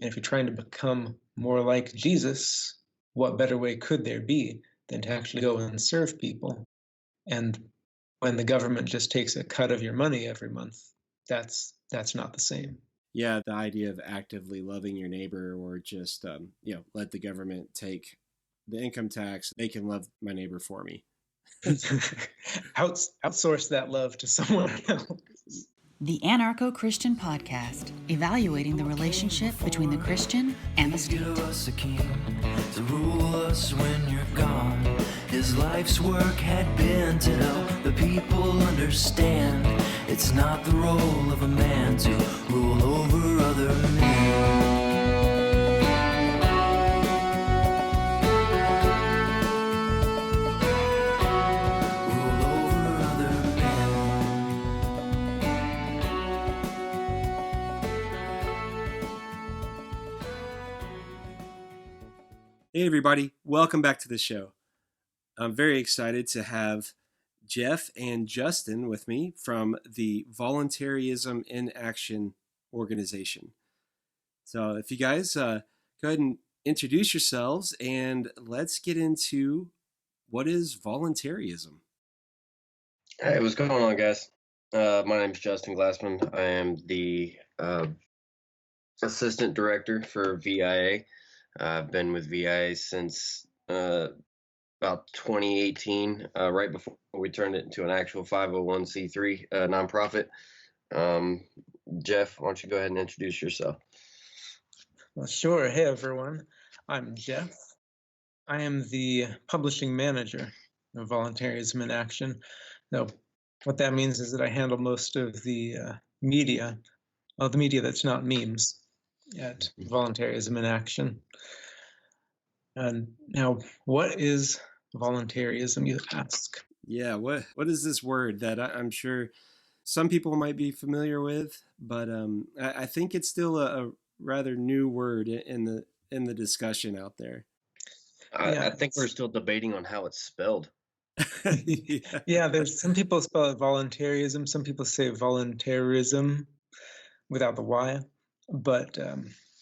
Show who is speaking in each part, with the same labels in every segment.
Speaker 1: And if you're trying to become more like Jesus, what better way could there be than to actually go and serve people? And when the government just takes a cut of your money every month, that's not the same.
Speaker 2: Yeah, the idea of actively loving your neighbor, or just let the government take the income tax. They can love my neighbor for me.
Speaker 1: Outsource that love to someone else.
Speaker 3: The Anarcho-Christian Podcast, evaluating the relationship between the Christian and the state.
Speaker 4: Give us a king to rule us when you're gone. His life's work had been to help the people understand it's not the role of a man to rule over other men.
Speaker 2: Hey everybody, welcome back to the show. I'm very excited to have Jeff and Justin with me from the Voluntaryism In Action organization. So if you guys go ahead and introduce yourselves, and let's get into what is voluntarism.
Speaker 5: Hey, what's going on, guys? My name is Justin Glassman. I am the assistant director for VIA. I've been with VIA since about 2018, right before we turned it into an actual 501c3 nonprofit. Jeff, why don't you go ahead and introduce yourself?
Speaker 1: Well, sure. Hey, everyone. I'm Jeff. I am the publishing manager of Voluntaryism In Action. Now, what that means is that I handle most of the media that's not memes, at Voluntaryism In Action. And now, what is voluntarism, you ask?
Speaker 2: Yeah, what is this word that I'm sure some people might be familiar with, but I think it's still a rather new word in the discussion out there.
Speaker 5: I think we're still debating on how it's spelled.
Speaker 1: Yeah, there's some people spell it voluntarism, some people say voluntarism without the Y. But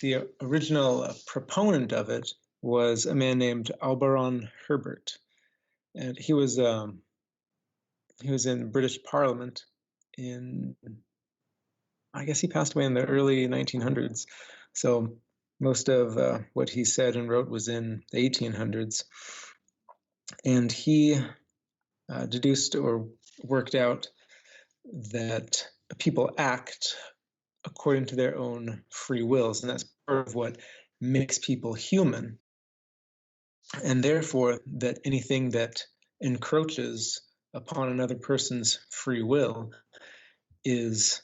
Speaker 1: the original proponent of it was a man named Auberon Herbert, and he was in British Parliament I guess he passed away in the early 1900s. So most of what he said and wrote was in the 1800s, and he deduced or worked out that people act according to their own free wills, and that's part of what makes people human. And therefore, that anything that encroaches upon another person's free will is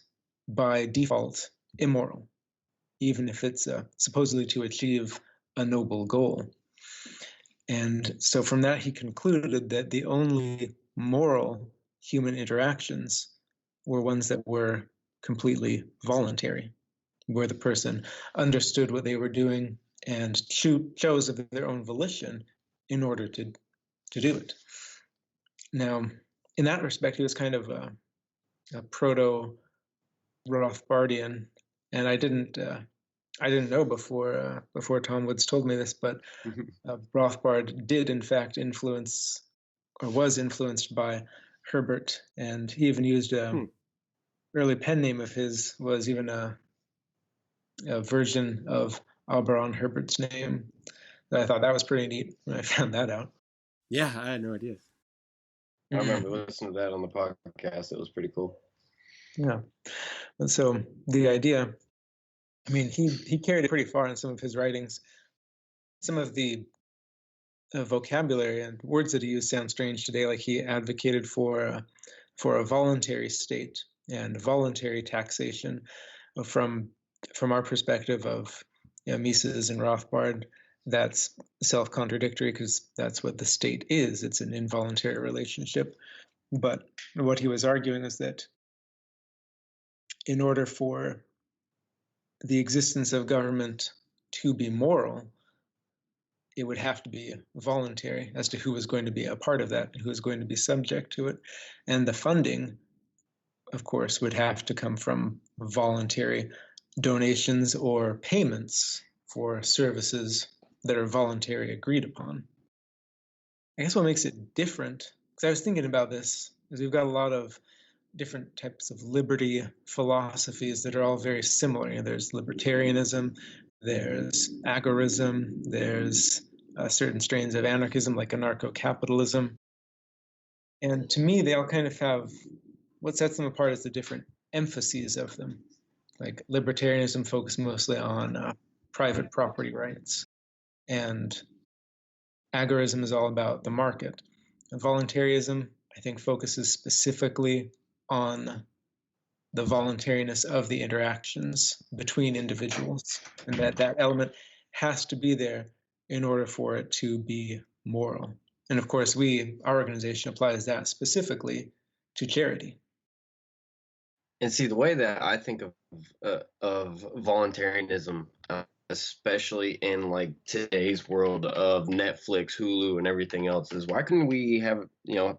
Speaker 1: by default immoral, even if it's supposedly to achieve a noble goal. And so from that, he concluded that the only moral human interactions were ones that were completely voluntary, where the person understood what they were doing and chose of their own volition in order to do it. Now, in that respect, he was kind of a proto-Rothbardian, and I didn't know before Tom Woods told me this, but Rothbard did in fact was influenced by Herbert, and he even used early pen name of his was even a version of Auberon Herbert's name. I thought that was pretty neat when I found that out.
Speaker 2: Yeah, I had no idea.
Speaker 5: I remember listening to that on the podcast. It was pretty cool.
Speaker 1: Yeah. And so the idea, I mean, he carried it pretty far in some of his writings. Some of the vocabulary and words that he used sound strange today, like he advocated for a voluntary state and voluntary taxation. From our perspective of Mises and Rothbard, that's self-contradictory because that's what the state is. It's an involuntary relationship. But what he was arguing is that in order for the existence of government to be moral, it would have to be voluntary as to who was going to be a part of that, who was going to be subject to it. And the funding, of course, would have to come from voluntary donations or payments for services that are voluntary agreed upon. I guess what makes it different, because I was thinking about this, is we've got a lot of different types of liberty philosophies that are all very similar. You know, there's libertarianism, there's agorism, there's certain strains of anarchism like anarcho-capitalism. And to me, they all kind of have, what sets them apart is the different emphases of them. Like libertarianism focuses mostly on private property rights, and agorism is all about the market. And voluntarism, I think, focuses specifically on the voluntariness of the interactions between individuals, and that element has to be there in order for it to be moral. And of course, our organization applies that specifically to charity.
Speaker 5: And see, the way that I think of voluntarism, especially in like today's world of Netflix, Hulu, and everything else, is why couldn't we have,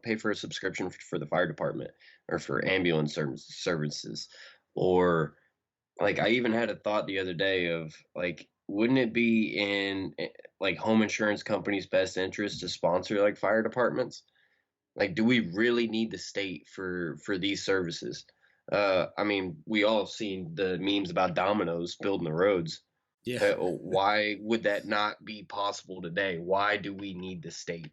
Speaker 5: pay for a subscription for the fire department or for ambulance services? Or like, I even had a thought the other day of like, wouldn't it be in like home insurance companies' best interest to sponsor like fire departments? Like, do we really need the state for these services? I mean, we all have seen the memes about Domino's building the roads.
Speaker 2: Yeah.
Speaker 5: Why would that not be possible today? Why do we need the state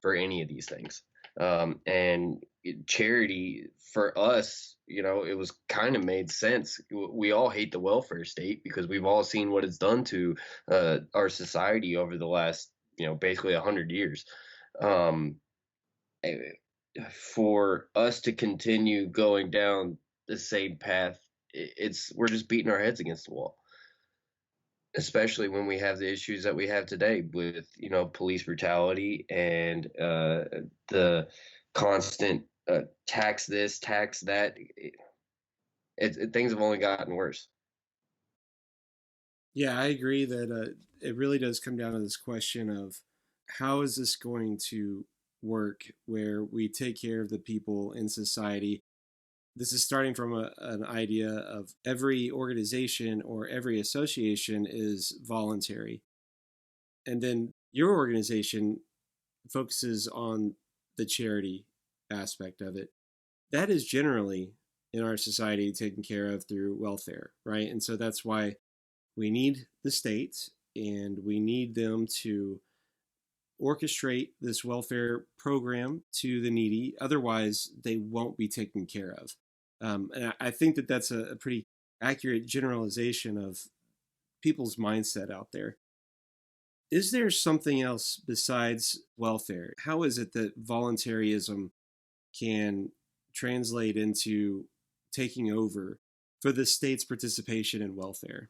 Speaker 5: for any of these things? And charity for us, it was kind of made sense. We all hate the welfare state because we've all seen what it's done to our society over the last, basically 100 years. For us to continue going down the same path, we're just beating our heads against the wall, especially when we have the issues that we have today with police brutality and the constant tax this, tax that. Things have only gotten worse.
Speaker 2: Yeah, I agree that it really does come down to this question of how is this going to work where we take care of the people in society. This is starting from an idea of every organization or every association is voluntary. And then your organization focuses on the charity aspect of it. That is generally in our society taken care of through welfare, right? And so that's why we need the state and we need them to orchestrate this welfare program to the needy. Otherwise, they won't be taken care of. And I think that that's a pretty accurate generalization of people's mindset out there. Is there something else besides welfare? How is it that voluntarism can translate into taking over for the state's participation in welfare?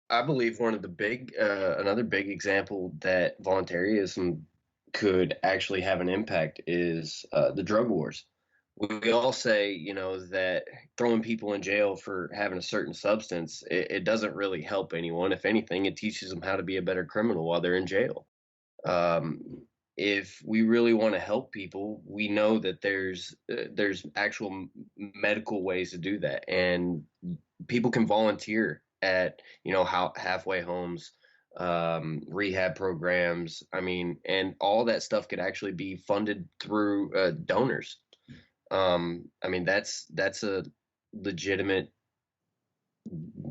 Speaker 5: I believe one of the another big example that voluntarism could actually have an impact is the drug wars. We all say, that throwing people in jail for having a certain substance, it doesn't really help anyone. If anything, it teaches them how to be a better criminal while they're in jail. If we really want to help people, we know that there's actual medical ways to do that, and people can volunteer at halfway homes, rehab programs. I mean, and all that stuff could actually be funded through donors. I mean, that's a legitimate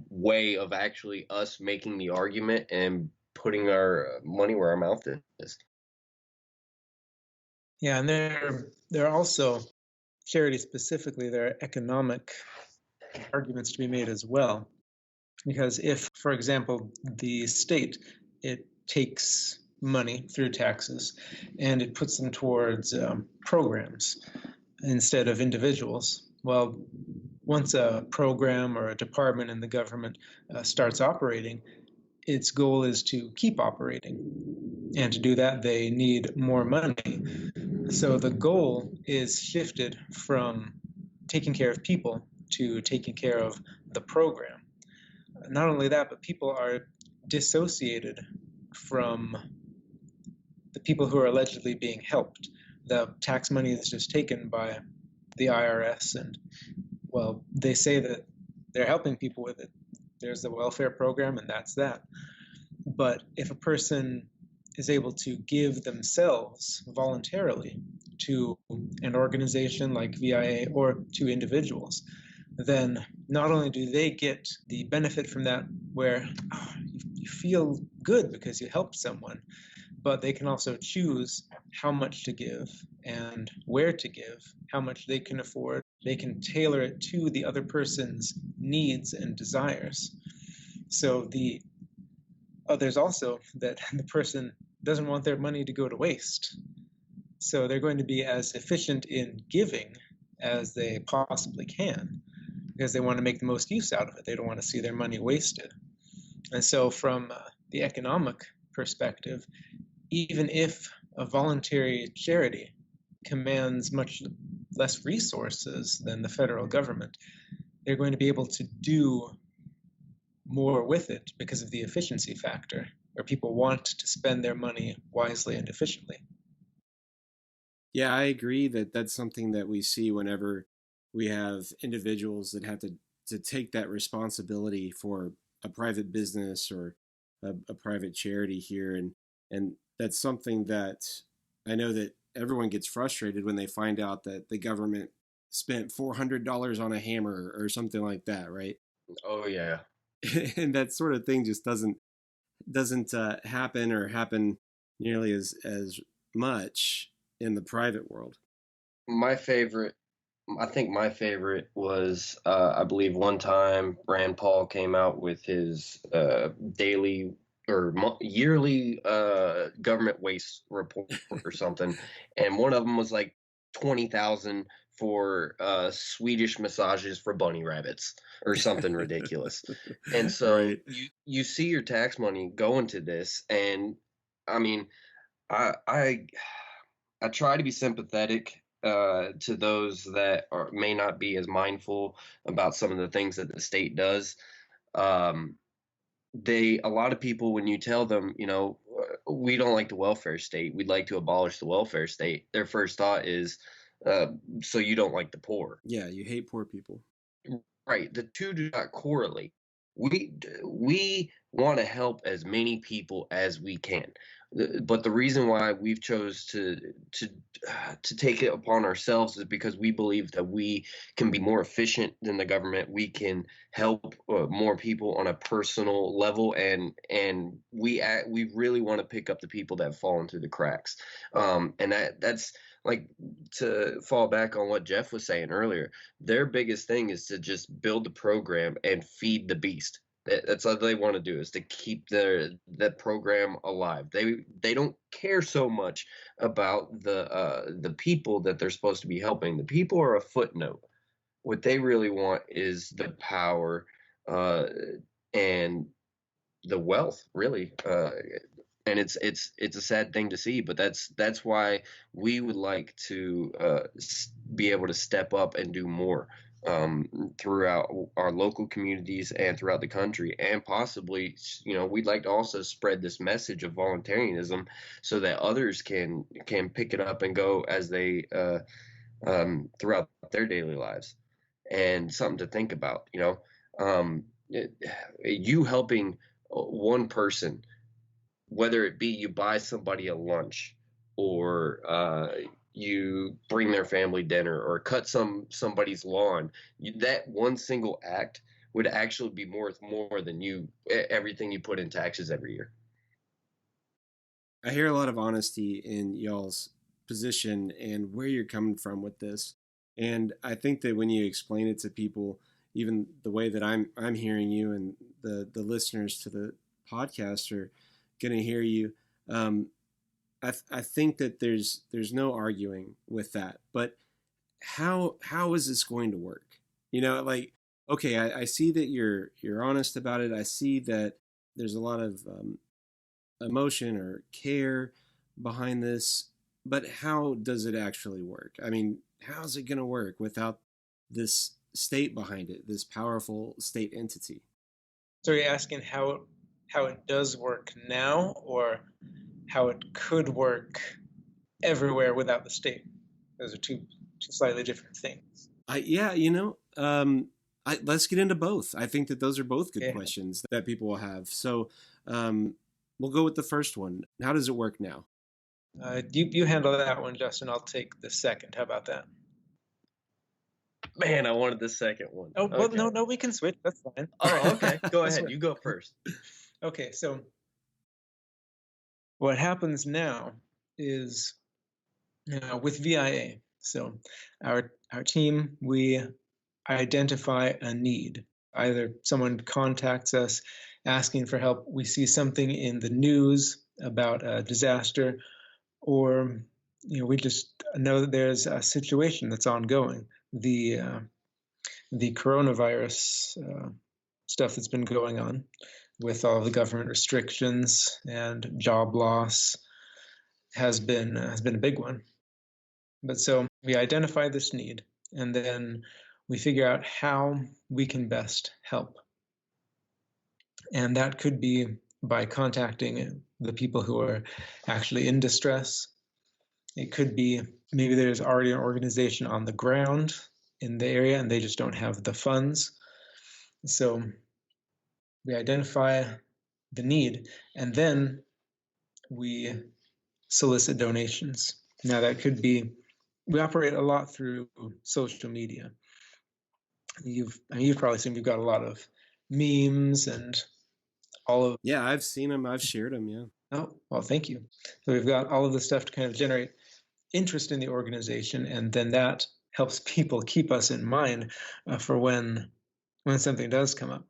Speaker 5: way of actually us making the argument and putting our money where our mouth is.
Speaker 1: Yeah, and there are also, charity specifically, there are economic arguments to be made as well. Because if, for example, the state, it takes money through taxes and it puts them towards programs instead of individuals, well, once a program or a department in the government starts operating, its goal is to keep operating. And to do that, they need more money. So the goal is shifted from taking care of people to taking care of the program. Not only that, but people are dissociated from the people who are allegedly being helped. The tax money is just taken by the IRS, and, well, they say that they're helping people with it. there's the welfare program, and that's that. But if a person is able to give themselves voluntarily to an organization like VIA or to individuals, then not only do they get the benefit from that, where you feel good because you helped someone, but they can also choose how much to give and where to give, how much they can afford. They can tailor it to the other person's needs and desires. So there's also that the person doesn't want their money to go to waste. So they're going to be as efficient in giving as they possibly can, because they want to make the most use out of it. They don't want to see their money wasted. And so from the economic perspective, even if a voluntary charity commands much less resources than the federal government, they're going to be able to do more with it because of the efficiency factor, where people want to spend their money wisely and efficiently.
Speaker 2: Yeah, I agree that that's something that we see whenever we have individuals that have to take that responsibility for a private business or a private charity here. And that's something that I know that everyone gets frustrated when they find out that the government spent $400 on a hammer or something like that, right?
Speaker 5: Oh yeah.
Speaker 2: And that sort of thing just doesn't happen or happen nearly as much in the private world.
Speaker 5: I think my favorite was, I believe one time Rand Paul came out with his daily or yearly government waste report or something, and one of them was like 20,000 for Swedish massages for bunny rabbits or something ridiculous. And so
Speaker 2: Right.
Speaker 5: you see your tax money going to this, and I mean, I try to be sympathetic to those that may not be as mindful about some of the things that the state does. Um, a lot of people, when you tell them, we don't like the welfare state, we'd like to abolish the welfare state, their first thought is, so you don't like the poor.
Speaker 2: Yeah, you hate poor people.
Speaker 5: Right. The two do not correlate. We want to help as many people as we can, but the reason why we've chose to take it upon ourselves is because we believe that we can be more efficient than the government. We can help more people on a personal level, and we really want to pick up the people that have fallen through the cracks. And that's like, to fall back on what Jeff was saying earlier, their biggest thing is to just build the program and feed the beast. That's what they want to do, is to keep that program alive. They don't care so much about the people that they're supposed to be helping. The people are a footnote. What they really want is the power and the wealth, really. And it's a sad thing to see, but that's why we would like to be able to step up and do more throughout our local communities and throughout the country, and possibly, we'd like to also spread this message of voluntarism so that others can pick it up and go as they throughout their daily lives. And something to think about, you helping one person, whether it be you buy somebody a lunch, or you bring their family dinner, or cut somebody's lawn, that one single act would actually be worth more than everything you put in taxes every year.
Speaker 2: I hear a lot of honesty in y'all's position and where you're coming from with this. And I think that when you explain it to people, even the way that I'm hearing you, and the listeners to the podcast are going to hear you, I think that there's no arguing with that. But how is this going to work? Like, okay, I see that you're honest about it. I see that there's a lot of emotion or care behind this, but how does it actually work? I mean, how's it going to work without this state behind it, this powerful state entity?
Speaker 1: So you're asking how it does work now, or how it could work everywhere without the state? Those are two slightly different things.
Speaker 2: Yeah, Let's get into both. I think that those are both good
Speaker 1: Okay.
Speaker 2: questions that people will have. So we'll go with the first one. How does it work now?
Speaker 1: You handle that one, Justin. I'll take the second. How about that?
Speaker 5: Man, I wanted the second one.
Speaker 1: Oh, well,
Speaker 5: Okay.
Speaker 1: no, we can switch. That's fine.
Speaker 5: Oh, okay. Go
Speaker 1: That's
Speaker 5: ahead.
Speaker 1: fine.
Speaker 5: You go first.
Speaker 1: Okay, so what happens now is with VIA. So our team, we identify a need. Either someone contacts us asking for help, we see something in the news about a disaster, or we just know that there's a situation that's ongoing. The coronavirus stuff that's been going on with all the government restrictions and job loss has been a big one. But so we identify this need, and then we figure out how we can best help. And that could be by contacting the people who are actually in distress. It could be maybe there's already an organization on the ground in the area and they just don't have the funds. So we identify the need, and then we solicit donations. Now that could be, we operate a lot through social media. You've probably seen we've got a lot of memes and all of.
Speaker 2: Yeah, I've seen them. I've shared them. Yeah.
Speaker 1: Oh, well, thank you. So we've got all of this stuff to kind of generate interest in the organization, and then that helps people keep us in mind for when something does come up.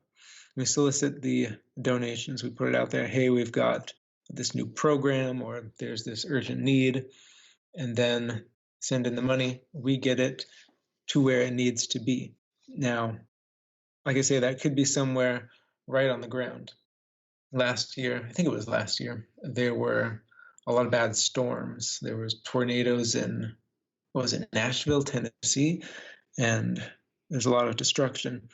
Speaker 1: We solicit the donations. We put it out there. Hey, we've got this new program, or there's this urgent need, and then send in the money. We get it to where it needs to be. Now, like I say, that could be somewhere right on the ground. Last year, I think it was last year, there were a lot of bad storms. There was tornadoes in, what was it, Nashville, Tennessee, and there's a lot of destruction.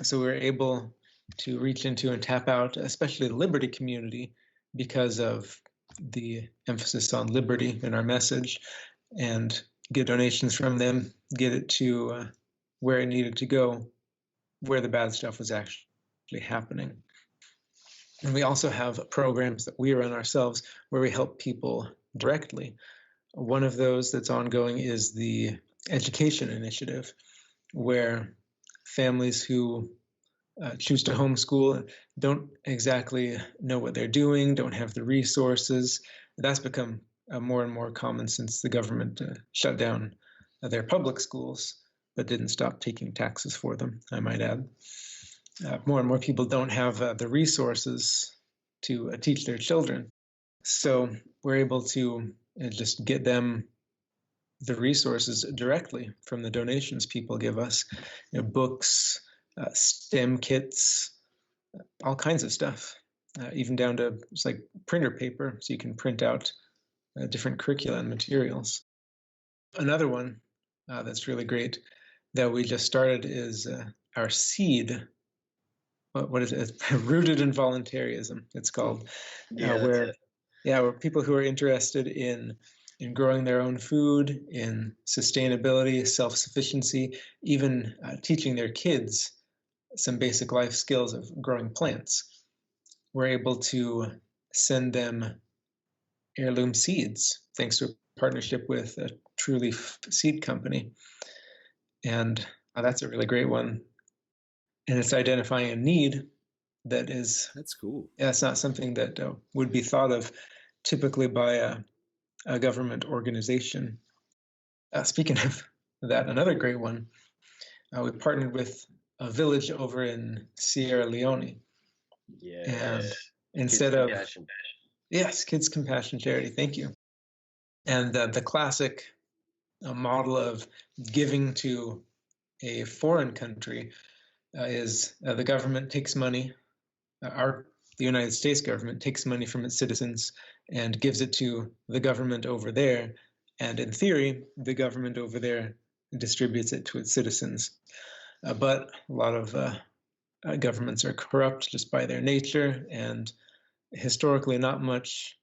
Speaker 1: So we were able to reach into and tap out, especially the Liberty community, because of the emphasis on liberty in our message, and get donations from them, get it to where it needed to go, where the bad stuff was actually happening. And we also have programs that we run ourselves where we help people directly. One of those that's ongoing is the Education Initiative, where families who choose to homeschool don't exactly know what they're doing, don't have the resources. That's become more and more common since the government shut down their public schools, but didn't stop taking taxes for them, I might add. More and more people don't have the resources to teach their children. So we're able to just get them the resources directly from the donations people give us. Books, STEM kits, all kinds of stuff, even down to just like printer paper, so you can print out different curricula and materials. Another one that's really great that we just started is our seed. What is it? It's Rooted in Voluntaryism, it's called. Where people who are interested in growing their own food, in sustainability, self-sufficiency, even teaching their kids some basic life skills of growing plants. We're able to send them heirloom seeds, thanks to a partnership with a True Leaf seed company. And that's a really great one. And it's identifying a need that is...
Speaker 2: That's cool.
Speaker 1: Yeah, it's not something that would be thought of typically by a government organization. Speaking of that, another great one, we partnered with a village over in Sierra Leone.
Speaker 5: Yeah.
Speaker 1: And instead
Speaker 5: Kids
Speaker 1: of...
Speaker 5: Compassion.
Speaker 1: Yes, Kids Compassion Charity, thank you. And the classic model of giving to a foreign country is the government takes money, the United States government takes money from its citizens and gives it to the government over there. And in theory, the government over there distributes it to its citizens. But a lot of governments are corrupt just by their nature, and historically not much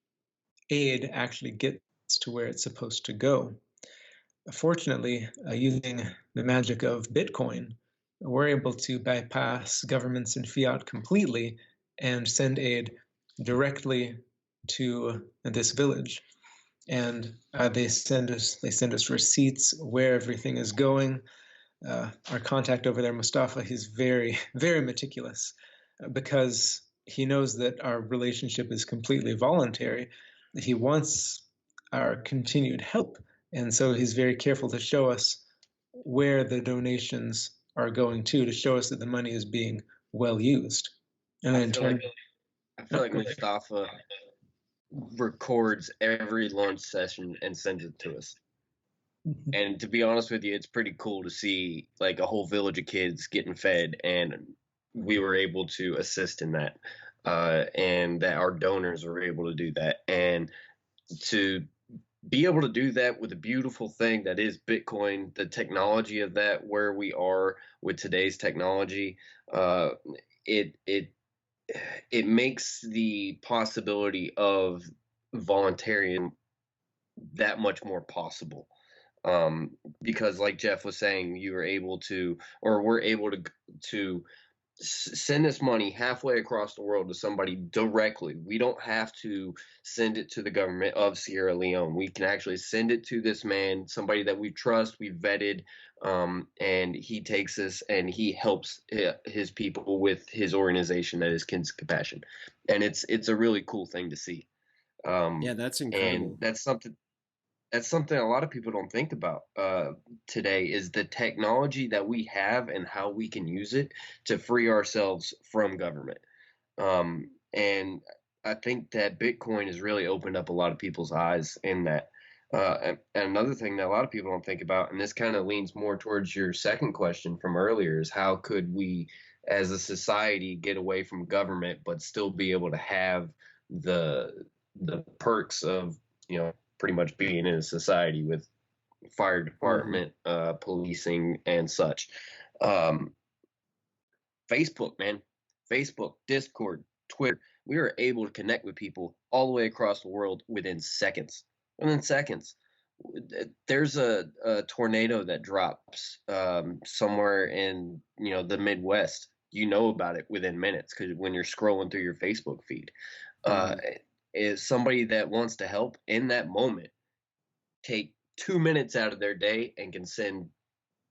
Speaker 1: aid actually gets to where it's supposed to go. Fortunately, using the magic of Bitcoin, we're able to bypass governments and fiat completely and send aid directly to this village. And they send us receipts where everything is going. Our contact over there, Mustafa, he's very, very meticulous because he knows that our relationship is completely voluntary. He wants our continued help. And so he's very careful to show us where the donations are going to show us that the money is being well used. And then
Speaker 5: I feel like Mustafa records every lunch session and sends it to us. And to be honest with you, it's pretty cool to see like a whole village of kids getting fed, and we were able to assist in that, and that our donors were able to do that, and to be able to do that with a beautiful thing that is Bitcoin, the technology of that, where we are with today's technology, it makes the possibility of voluntarism that much more possible. Because like Jeff was saying, you were able to, or we're able to send this money halfway across the world to somebody directly. We don't have to send it to the government of Sierra Leone. We can actually send it to this man, somebody that we trust, we vetted, and he takes this and he helps his people with his organization that is Kids Compassion. And it's a really cool thing to see.
Speaker 2: Yeah, that's incredible.
Speaker 5: And that's something a lot of people don't think about today, is the technology that we have and how we can use it to free ourselves from government. And I think that Bitcoin has really opened up a lot of people's eyes in that. And another thing that a lot of people don't think about, and this kind of leans more towards your second question from earlier, is how could we as a society get away from government but still be able to have the perks of, pretty much being in a society with fire department, policing, and such. Facebook, man, Facebook, Discord, Twitter. We are able to connect with people all the way across the world within seconds. There's a tornado that drops somewhere in the Midwest. You know about it within minutes because when you're scrolling through your Facebook feed. Is somebody that wants to help in that moment take 2 minutes out of their day and can send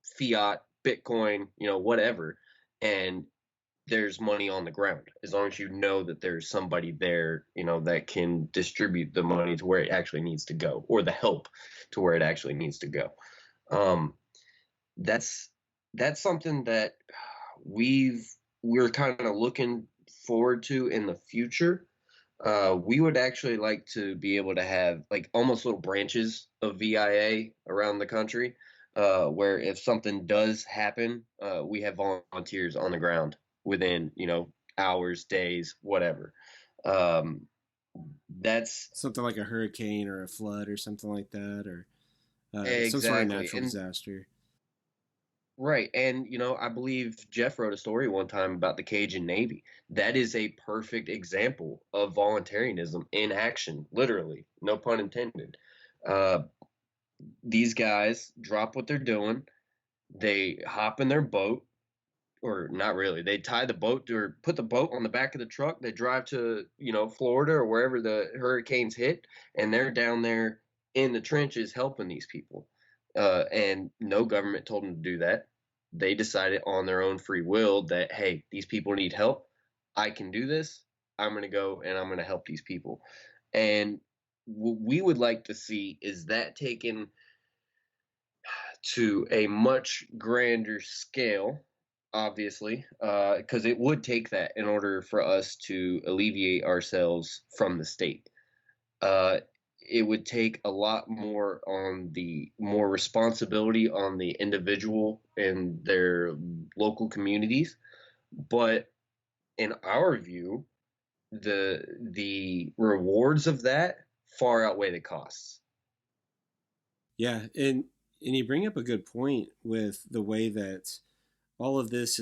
Speaker 5: fiat, Bitcoin, whatever, and there's money on the ground, as long as you know that there's somebody there, that can distribute the money to where it actually needs to go, or the help to where it actually needs to go. That's something that we're kind of looking forward to in the future. We would actually like to be able to have like almost little branches of VIA around the country, where if something does happen, we have volunteers on the ground within, hours, days, whatever. That's
Speaker 2: something like a hurricane or a flood or something like that, or
Speaker 5: exactly.
Speaker 2: some sort of natural disaster.
Speaker 5: Right. And, I believe Jeff wrote a story one time about the Cajun Navy. That is a perfect example of voluntarism in action, literally, no pun intended. These guys drop what they're doing. They hop in their boat, or not really. They tie the boat or put the boat on the back of the truck. They drive to, Florida or wherever the hurricanes hit, and they're down there in the trenches helping these people. And no government told them to do that. They decided on their own free will that, hey, these people need help. I can do this. I'm going to go and I'm going to help these people. And what we would like to see is that taken to a much grander scale, obviously, because it would take that in order for us to alleviate ourselves from the state. It would take a lot more responsibility on the individual and their local communities. But in our view, the rewards of that far outweigh the costs.
Speaker 2: Yeah, and you bring up a good point with the way that all of this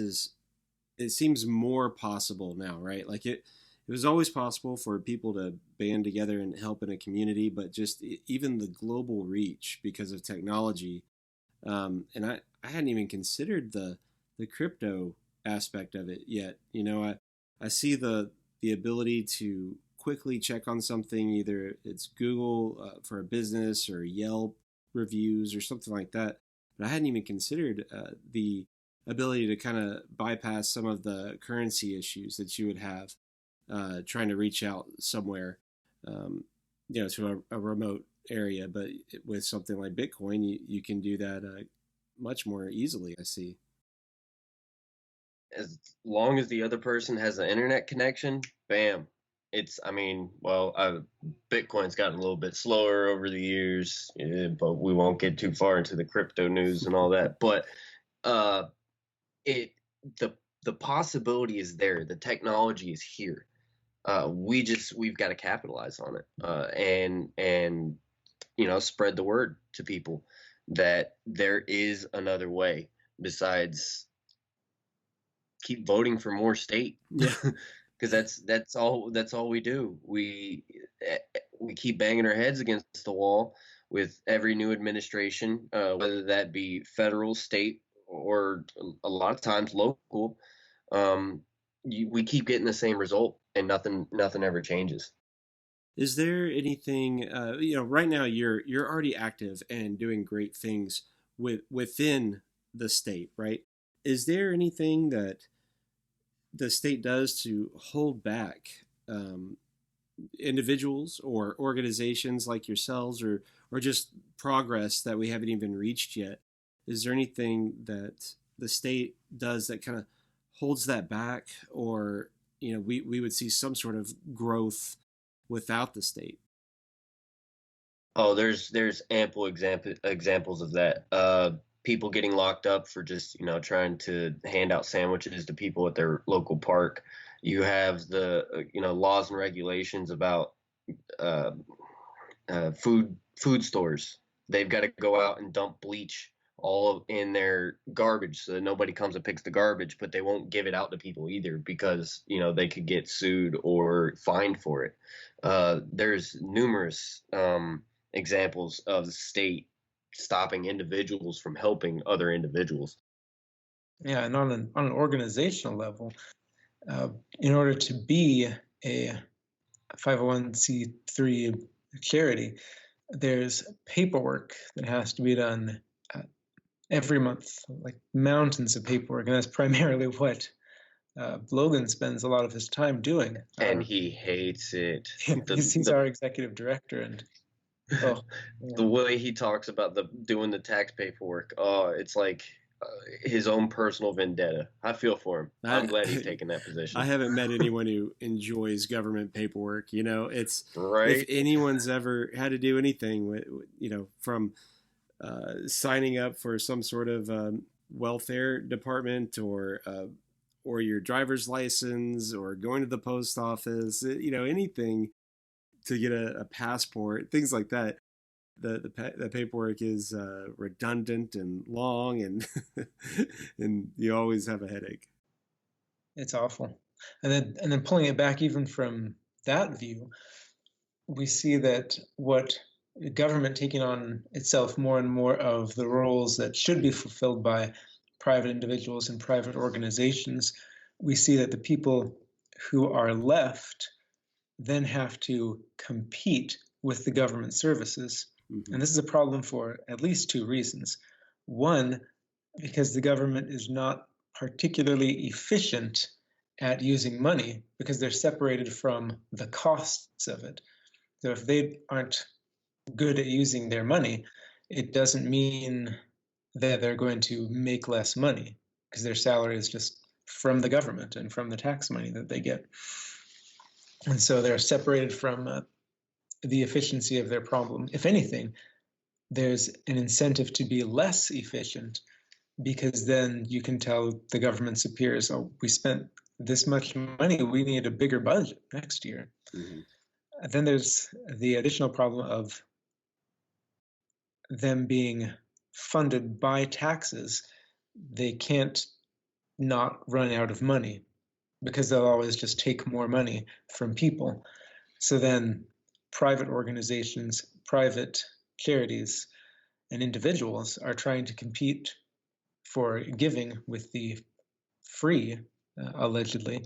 Speaker 2: it seems more possible now, right? Like it was always possible for people to band together and help in a community, but just even the global reach because of technology. And I hadn't even considered the the crypto aspect of it yet. I see the ability to quickly check on something, either it's Google for a business or Yelp reviews or something like that. But I hadn't even considered the ability to kind of bypass some of the currency issues that you would have trying to reach out somewhere, to a remote area. But with something like Bitcoin, you can do that much more easily, I see.
Speaker 5: As long as the other person has an internet connection, bam. Bitcoin's gotten a little bit slower over the years, but we won't get too far into the crypto news and all that. But the possibility is there. The technology is here. We've got to capitalize on it, and spread the word to people that there is another way besides keep voting for more state.
Speaker 2: Yeah.
Speaker 5: Because that's all we do. We keep banging our heads against the wall with every new administration, whether that be federal, state, or a lot of times local. We keep getting the same result, and nothing ever changes.
Speaker 2: Is there anything? Right now you're already active and doing great things within the state, right? Is there anything that the state does to hold back individuals or organizations like yourselves, or just progress that we haven't even reached yet? Is there anything that the state does that kind of holds that back, or we would see some sort of growth without the state?
Speaker 5: Oh, there's ample examples of that. People getting locked up for just trying to hand out sandwiches to people at their local park. You have the laws and regulations about food stores. They've got to go out and dump bleach all in their garbage so that nobody comes and picks the garbage, but they won't give it out to people either because they could get sued or fined for it. There's numerous examples of the state stopping individuals from helping other individuals.
Speaker 1: Yeah, and on an organizational level, in order to be a 501c3 charity, there's paperwork that has to be done every month, like mountains of paperwork, and that's primarily what Logan spends a lot of his time doing.
Speaker 5: And he hates it.
Speaker 1: He's our executive director, and
Speaker 5: the way he talks about doing the tax paperwork, it's like his own personal vendetta. I feel for him. I'm glad he's taking that position.
Speaker 2: I haven't met anyone who enjoys government paperwork. It's
Speaker 5: right.
Speaker 2: If anyone's ever had to do anything with, from signing up for some sort of welfare department or your driver's license or going to the post office, anything to get a passport, things like that. The paperwork is redundant and long, and and you always have a headache.
Speaker 1: It's awful. And then pulling it back even from that view, we see that what government taking on itself more and more of the roles that should be fulfilled by private individuals and private organizations, we see that the people who are left then have to compete with the government services. Mm-hmm. And this is a problem for at least two reasons. One, because the government is not particularly efficient at using money because they're separated from the costs of it. So if they aren't good at using their money, it doesn't mean that they're going to make less money because their salary is just from the government and from the tax money that they get. And so they're separated from the efficiency of their problem. If anything, there's an incentive to be less efficient because then you can tell the government superiors, oh, we spent this much money, we need a bigger budget next year. Mm-hmm. And then there's the additional problem of them being funded by taxes. They can't not run out of money because they'll always just take more money from people. So then private organizations, private charities, and individuals are trying to compete for giving with the free, allegedly,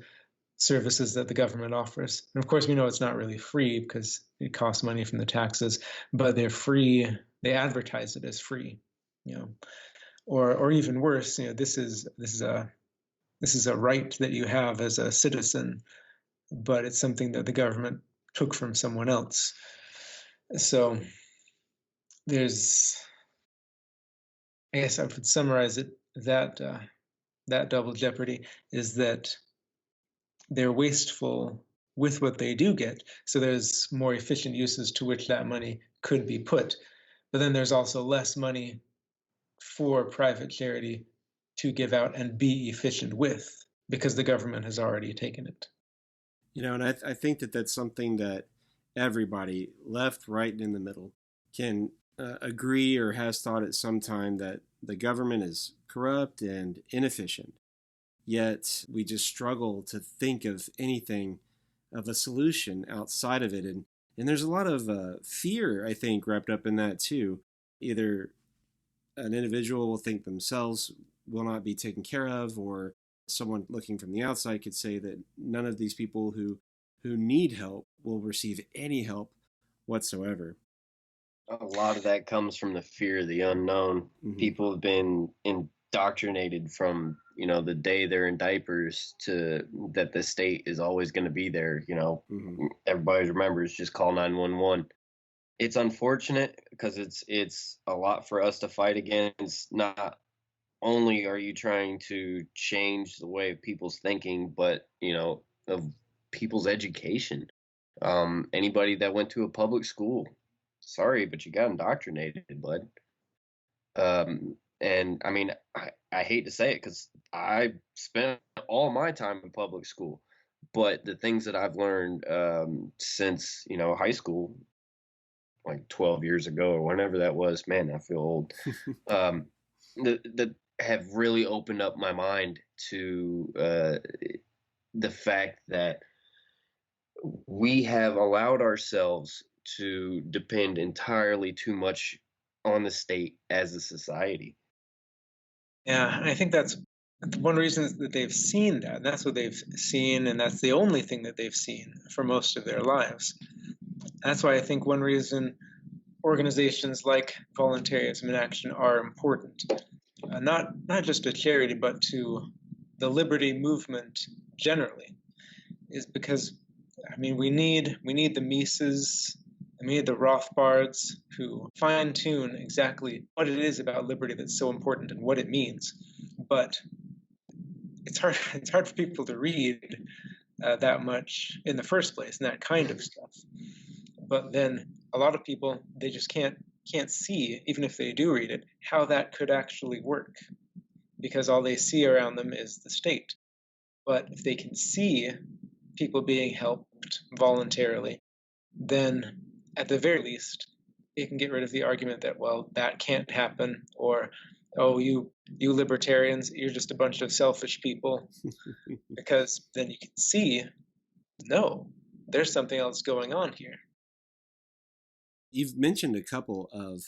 Speaker 1: services that the government offers. And of course, we know it's not really free because it costs money from the taxes, but they're free. They advertise it as free, or even worse, this is a right that you have as a citizen, but it's something that the government took from someone else. So there's, I guess I would summarize it that double jeopardy is that they're wasteful with what they do get. So there's more efficient uses to which that money could be put. But then there's also less money for private charity to give out and be efficient with because the government has already taken it.
Speaker 2: And I think that that's something that everybody, left, right, and in the middle, can agree or has thought at some time that the government is corrupt and inefficient. Yet we just struggle to think of anything of a solution outside of it. And there's a lot of fear, I think, wrapped up in that too. Either an individual will think themselves will not be taken care of, or someone looking from the outside could say that none of these people who need help will receive any help whatsoever.
Speaker 5: A lot of that comes from the fear of the unknown. Mm-hmm. People have been indoctrinated from the day they're in diapers to that the state is always going to be there. Mm-hmm. Everybody remembers just call 911. It's unfortunate because it's a lot for us to fight against. Not only are you trying to change the way of people's thinking, but of people's education. Anybody that went to a public school, sorry, but you got indoctrinated, bud. And I mean, I hate to say it because I spent all my time in public school, but the things that I've learned since high school, like 12 years ago or whenever that was, man, I feel old. That have really opened up my mind to the fact that we have allowed ourselves to depend entirely too much on the state as a society.
Speaker 1: Yeah, I think that's one reason that they've seen that. And that's what they've seen, and that's the only thing that they've seen for most of their lives. That's why I think one reason organizations like Voluntaryism in Action are important. Not just to charity, but to the liberty movement generally, is because we need the Mises, and we need the Rothbards who fine-tune exactly what it is about liberty that's so important and what it means. But it's hard for people to read that much in the first place, and that kind of stuff. But then a lot of people, they just can't see, even if they do read it, how that could actually work, because all they see around them is the state. But if they can see people being helped voluntarily, then at the very least, it can get rid of the argument that, well, that can't happen, or, oh, you libertarians, you're just a bunch of selfish people, because then you can see, no, there's something else going on here.
Speaker 2: You've mentioned a couple of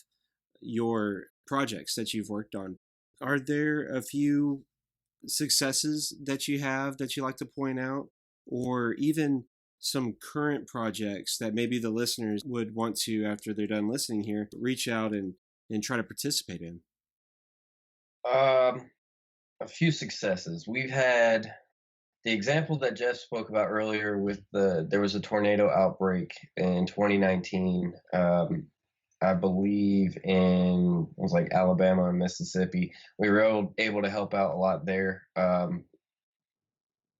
Speaker 2: your projects that you've worked on. Are there a few successes that you have that you like to point out, or even some current projects that maybe the listeners would want to, after they're done listening here, reach out and try to participate in?
Speaker 5: A few successes. We've had the example that Jeff spoke about earlier with there was a tornado outbreak in 2019. I believe it was like Alabama and Mississippi. We were able to help out a lot there.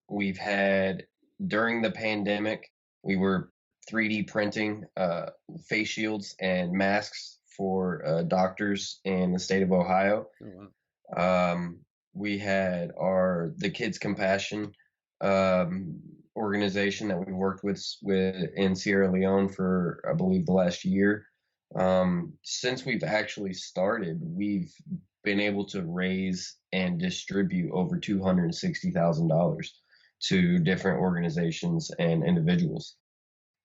Speaker 5: We've had, during the pandemic, we were 3D printing face shields and masks for doctors in the state of Ohio. Oh, wow. We had the Kids Compassion organization that we worked with in Sierra Leone for, I believe, the last year. Since we've actually started, we've been able to raise and distribute over $260,000 to different organizations and individuals.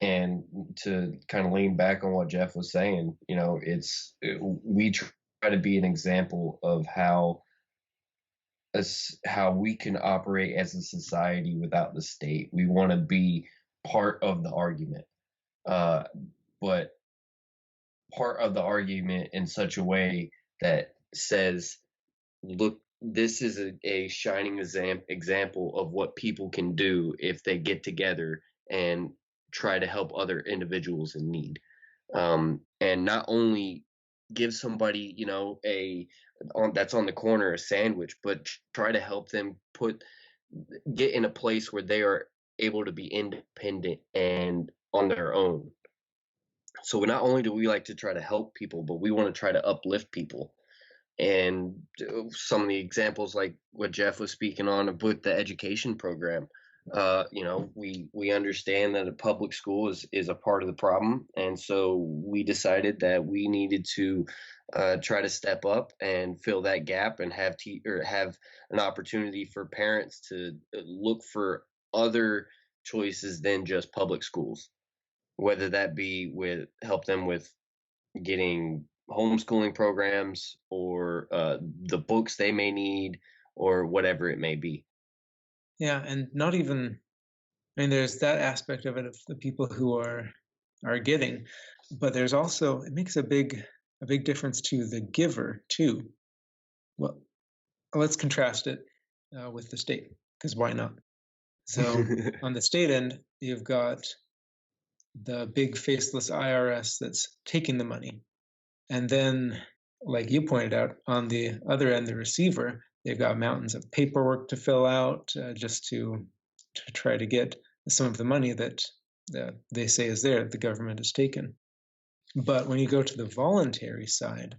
Speaker 5: And to kind of lean back on what Jeff was saying, we try to be an example of how how we can operate as a society without the state. We want to be part of the argument, but part of the argument in such a way that says, look, this is a shining example of what people can do if they get together and try to help other individuals in need. And not only give somebody, that's on the corner a sandwich, but try to help them get in a place where they are able to be independent and on their own. So not only do we like to try to help people, but we want to try to uplift people. And some of the examples, like what Jeff was speaking on with the education program, we understand that a public school is a part of the problem, and so we decided that we needed to try to step up and fill that gap and have an opportunity for parents to look for other choices than just public schools, whether that be help them with getting homeschooling programs or the books they may need or whatever it may be.
Speaker 1: Yeah, and not even, I mean, there's that aspect of it, of the people who are getting, but there's also, it makes a big difference to the giver too. Well, let's contrast it with the state, because why not? So on the state end, you've got the big faceless IRS that's taking the money. And then, like you pointed out, on the other end, the receiver, they've got mountains of paperwork to fill out just to try to get some of the money that they say is there, the government has taken. But when you go to the voluntary side,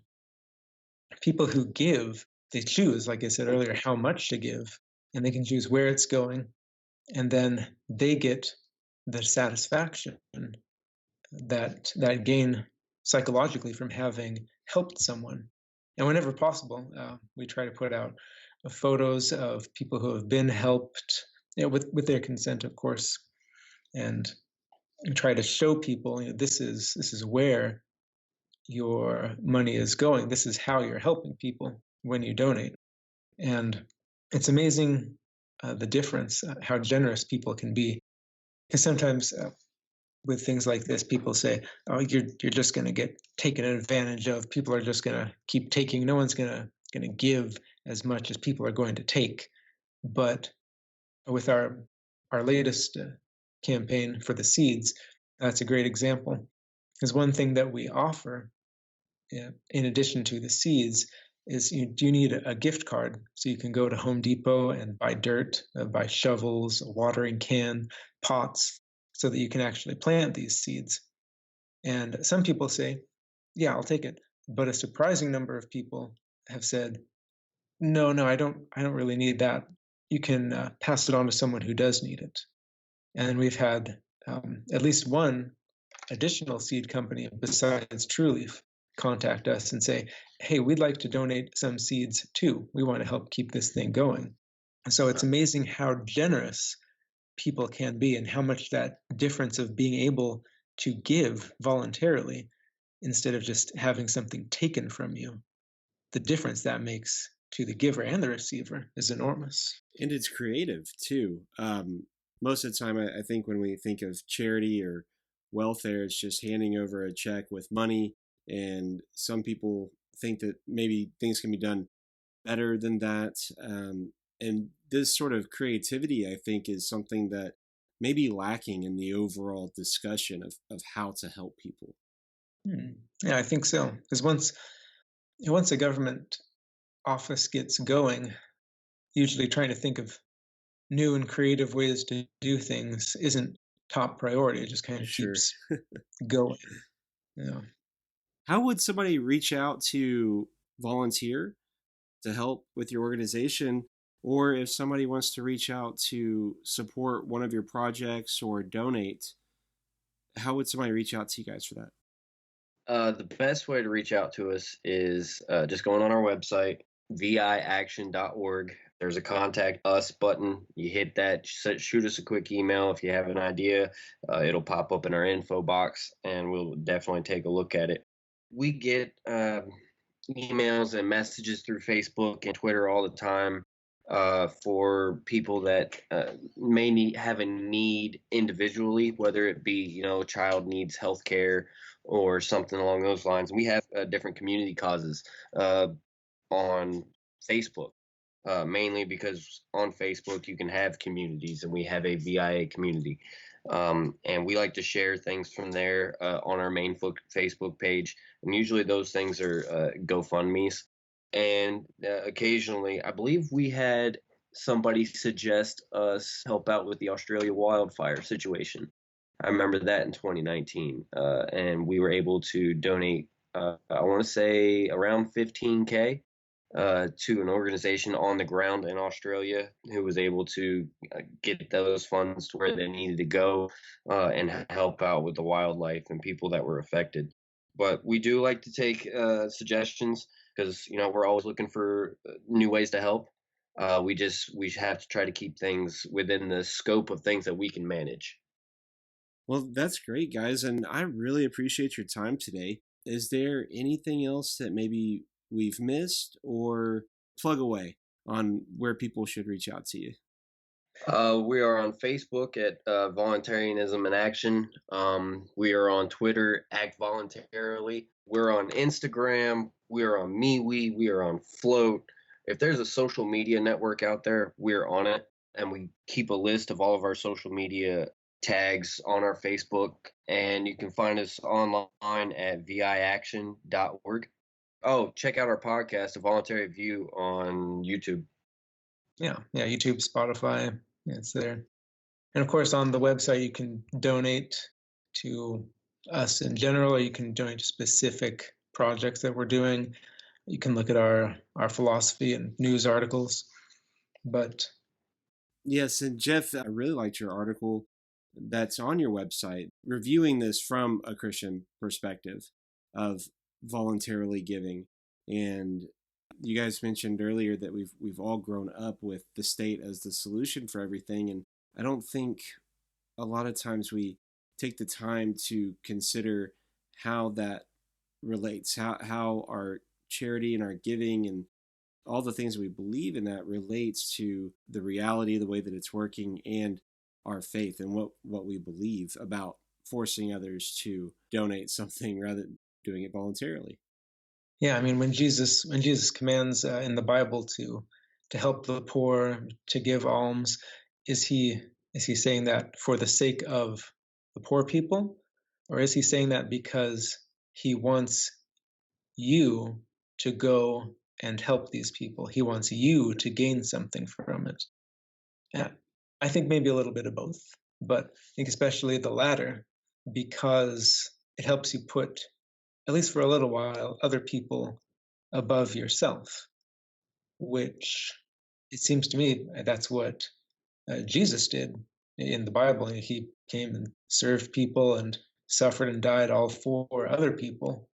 Speaker 1: people who give, they choose, like I said earlier, how much to give, and they can choose where it's going, and then they get the satisfaction that gain psychologically from having helped someone. And whenever possible, we try to put out photos of people who have been helped, with their consent, of course, and try to show people, this is where your money is going. This is how you're helping people when you donate. And it's amazing the difference, how generous people can be. Because sometimes with things like this, people say, "Oh, you're just going to get taken advantage of. People are just going to keep taking. No one's going to give as much as people are going to take." But with our latest campaign for the seeds, that's a great example. Because one thing that we offer, in addition to the seeds, is you need a gift card, so you can go to Home Depot and buy dirt, buy shovels, a watering can, pots, so that you can actually plant these seeds. And some people say, yeah, I'll take it. But a surprising number of people have said, no, I don't really need that. You can pass it on to someone who does need it. And we've had at least one additional seed company besides TrueLeaf contact us and say, hey, we'd like to donate some seeds too. We want to help keep this thing going. And so it's amazing how generous people can be, and how much that difference of being able to give voluntarily instead of just having something taken from you, the difference that makes to the giver and the receiver is enormous.
Speaker 2: And it's creative too. Most of the time, I think when we think of charity or welfare, it's just handing over a check with money. And some people think that maybe things can be done better than that. And this sort of creativity, I think, is something that may be lacking in the overall discussion of how to help people.
Speaker 1: Yeah, I think so. Because once a government office gets going, usually trying to think of new and creative ways to do things isn't top priority. It just kind of keeps going. Yeah.
Speaker 2: How would somebody reach out to volunteer to help with your organization? Or if somebody wants to reach out to support one of your projects or donate, how would somebody reach out to you guys for that?
Speaker 5: The best way to reach out to us is just going on our website, viaction.org. There's a contact us button. You hit that, shoot us a quick email if you have an idea. It'll pop up in our info box, and we'll definitely take a look at it. We get emails and messages through Facebook and Twitter all the time for people that may have a need individually, whether it be, a child needs health care or something along those lines. We have different community causes on Facebook. Mainly because on Facebook you can have communities, and we have a VIA community, and we like to share things from there on our main Facebook page. And usually those things are GoFundMe's, and occasionally, I believe we had somebody suggest us help out with the Australia wildfire situation. I remember that in 2019, and we were able to donate. I want to say around 15K to an organization on the ground in Australia who was able to get those funds to where they needed to go and help out with the wildlife and people that were affected. But we do like to take suggestions because we're always looking for new ways to help. We have to try to keep things within the scope of things that we can manage.
Speaker 2: Well, that's great, guys, and I really appreciate your time today. Is there anything else that maybe we've missed, or plug away on where people should reach out to you?
Speaker 5: We are on Facebook at Voluntaryism in Action. We are on Twitter, Act Voluntarily. We're on Instagram. We are on MeWe. We are on Float. If there's a social media network out there, we're on it. And we keep a list of all of our social media tags on our Facebook. And you can find us online at viaction.org. Oh, check out our podcast, A Voluntary View, on YouTube.
Speaker 1: Yeah, YouTube, Spotify, it's there. And of course, on the website, you can donate to us in general, or you can donate to specific projects that we're doing. You can look at our philosophy and news articles. But
Speaker 2: yes, and Jeff, I really liked your article that's on your website, reviewing this from a Christian perspective of voluntarily giving. And you guys mentioned earlier that we've all grown up with the state as the solution for everything, and I don't think a lot of times we take the time to consider how that relates, how our charity and our giving and all the things we believe in that relates to the reality, the way that it's working, and our faith and what we believe about forcing others to donate something rather than doing it voluntarily.
Speaker 1: Yeah, I mean, when Jesus commands in the Bible to help the poor, to give alms, is he saying that for the sake of the poor people, or is he saying that because he wants you to go and help these people? He wants you to gain something from it. Yeah, I think maybe a little bit of both, but I think especially the latter, because it helps you put, at least for a little while, other people above yourself, which it seems to me that's what Jesus did in the Bible. He came and served people and suffered and died all for other people.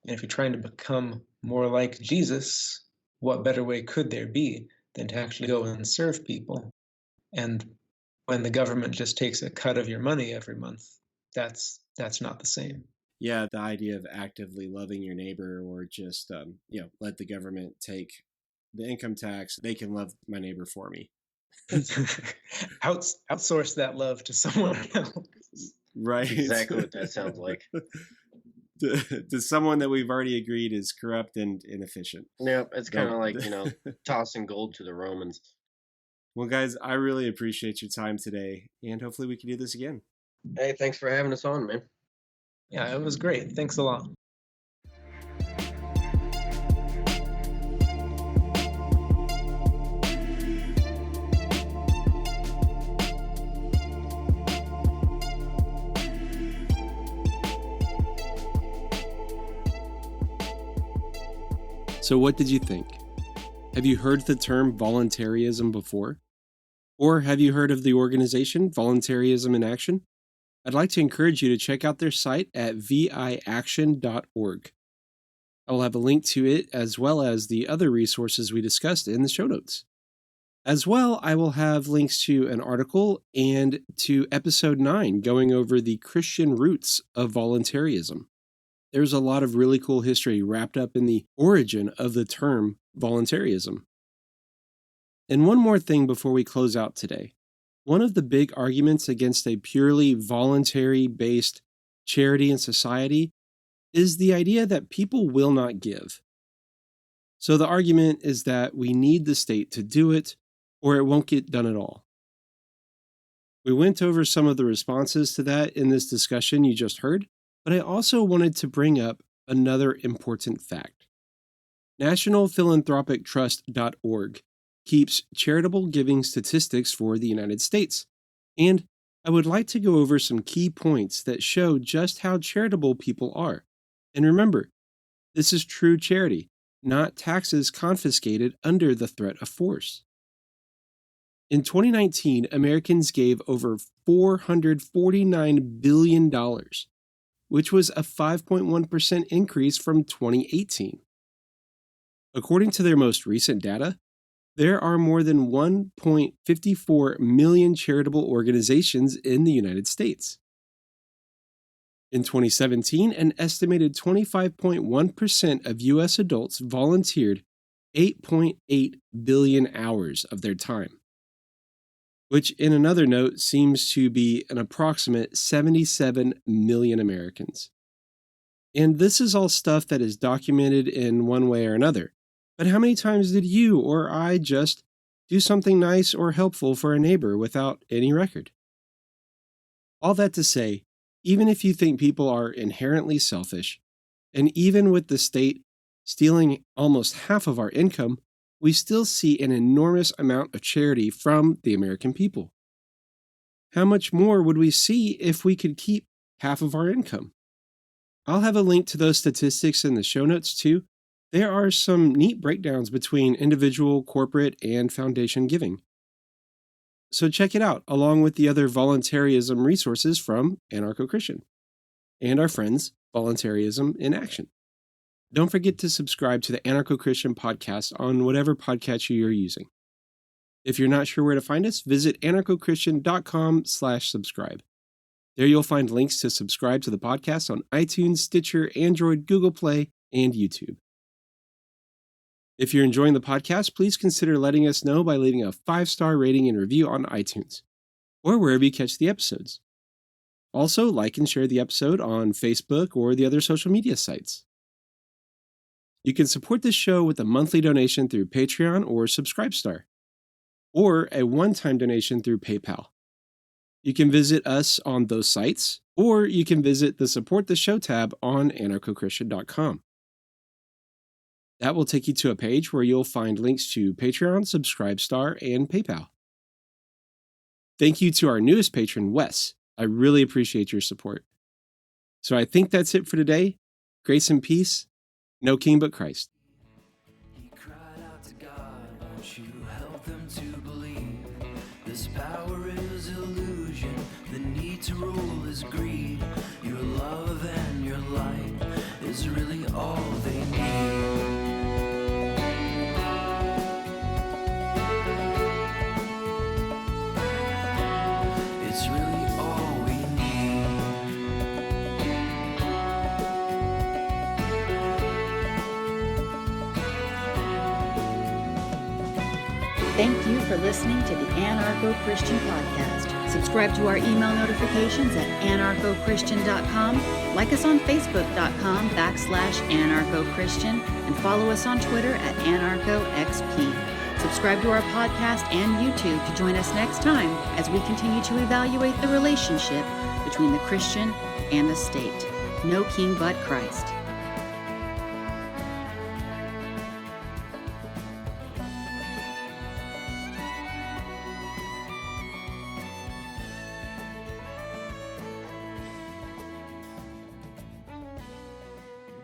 Speaker 1: And if you're trying to become more like Jesus, what better way could there be than to actually go and serve people? And when the government just takes a cut of your money every month, that's not the same.
Speaker 2: Yeah, the idea of actively loving your neighbor, or just let the government take the income tax. They can love my neighbor for me.
Speaker 1: Outsource that love to someone else.
Speaker 2: Right.
Speaker 5: That's exactly what that sounds like.
Speaker 2: To someone that we've already agreed is corrupt and inefficient.
Speaker 5: Yep, it's kind of like, tossing gold to the Romans.
Speaker 2: Well, guys, I really appreciate your time today, and hopefully we can do this again.
Speaker 5: Hey, thanks for having us on, man.
Speaker 1: Yeah, it was great. Thanks a lot.
Speaker 2: So what did you think? Have you heard the term voluntarism before? Or have you heard of the organization Voluntaryism in Action? I'd like to encourage you to check out their site at viaction.org. I will have a link to it as well as the other resources we discussed in the show notes. As well, I will have links to an article and to episode 9 going over the Christian roots of voluntarism. There's a lot of really cool history wrapped up in the origin of the term voluntarism. And one more thing before we close out today. One of the big arguments against a purely voluntary-based charity in society is the idea that people will not give. So the argument is that we need the state to do it, or it won't get done at all. We went over some of the responses to that in this discussion you just heard, but I also wanted to bring up another important fact. NationalPhilanthropicTrust.org keeps charitable giving statistics for the United States, and I would like to go over some key points that show just how charitable people are. And remember, this is true charity, not taxes confiscated under the threat of force. In 2019, Americans gave over $449 billion, which was a 5.1% increase from 2018. According to their most recent data, there are more than 1.54 million charitable organizations in the United States. In 2017, an estimated 25.1% of U.S. adults volunteered 8.8 billion hours of their time, which in another note seems to be an approximate 77 million Americans. And this is all stuff that is documented in one way or another. But how many times did you or I just do something nice or helpful for a neighbor without any record? All that to say, even if you think people are inherently selfish, and even with the state stealing almost half of our income, we still see an enormous amount of charity from the American people. How much more would we see if we could keep half of our income? I'll have a link to those statistics in the show notes too. There are some neat breakdowns between individual, corporate, and foundation giving. So check it out, along with the other voluntarism resources from Anarcho-Christian and our friends, Voluntaryism in Action. Don't forget to subscribe to the Anarcho-Christian podcast on whatever podcatcher you're using. If you're not sure where to find us, visit anarchochristian.com/subscribe. There you'll find links to subscribe to the podcast on iTunes, Stitcher, Android, Google Play, and YouTube. If you're enjoying the podcast, please consider letting us know by leaving a 5-star rating and review on iTunes, or wherever you catch the episodes. Also, like and share the episode on Facebook or the other social media sites. You can support this show with a monthly donation through Patreon or Subscribestar, or a one-time donation through PayPal. You can visit us on those sites, or you can visit the Support the Show tab on anarchochristian.com. That will take you to a page where you'll find links to Patreon, Subscribestar, and PayPal. Thank you to our newest patron, Wes. I really appreciate your support. So I think that's it for today. Grace and peace. No king but Christ.
Speaker 4: He cried out to God, won't you help them to believe? This power is illusion, the need to rule is greed. Your love and your light is really all they need. It's really all we need.
Speaker 3: Thank you for listening to the Anarcho-Christian Podcast. Subscribe to our email notifications at anarchochristian.com, like us on facebook.com/anarchochristian, and follow us on Twitter at anarchoxp. Subscribe to our podcast and YouTube to join us next time as we continue to evaluate the relationship between the Christian and the state. No king but Christ.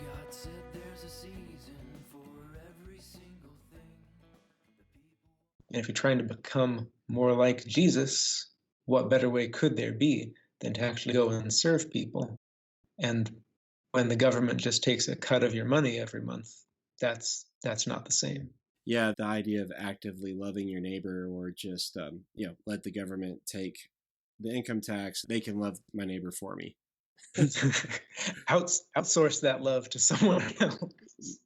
Speaker 4: God said there's a season for every single thing.
Speaker 1: And if you're trying to become more like Jesus, what better way could there be than to actually go and serve people? And when the government just takes a cut of your money every month, that's not the same.
Speaker 2: Yeah, the idea of actively loving your neighbor, or just, let the government take the income tax. They can love my neighbor for me.
Speaker 1: Outsource that love to someone else.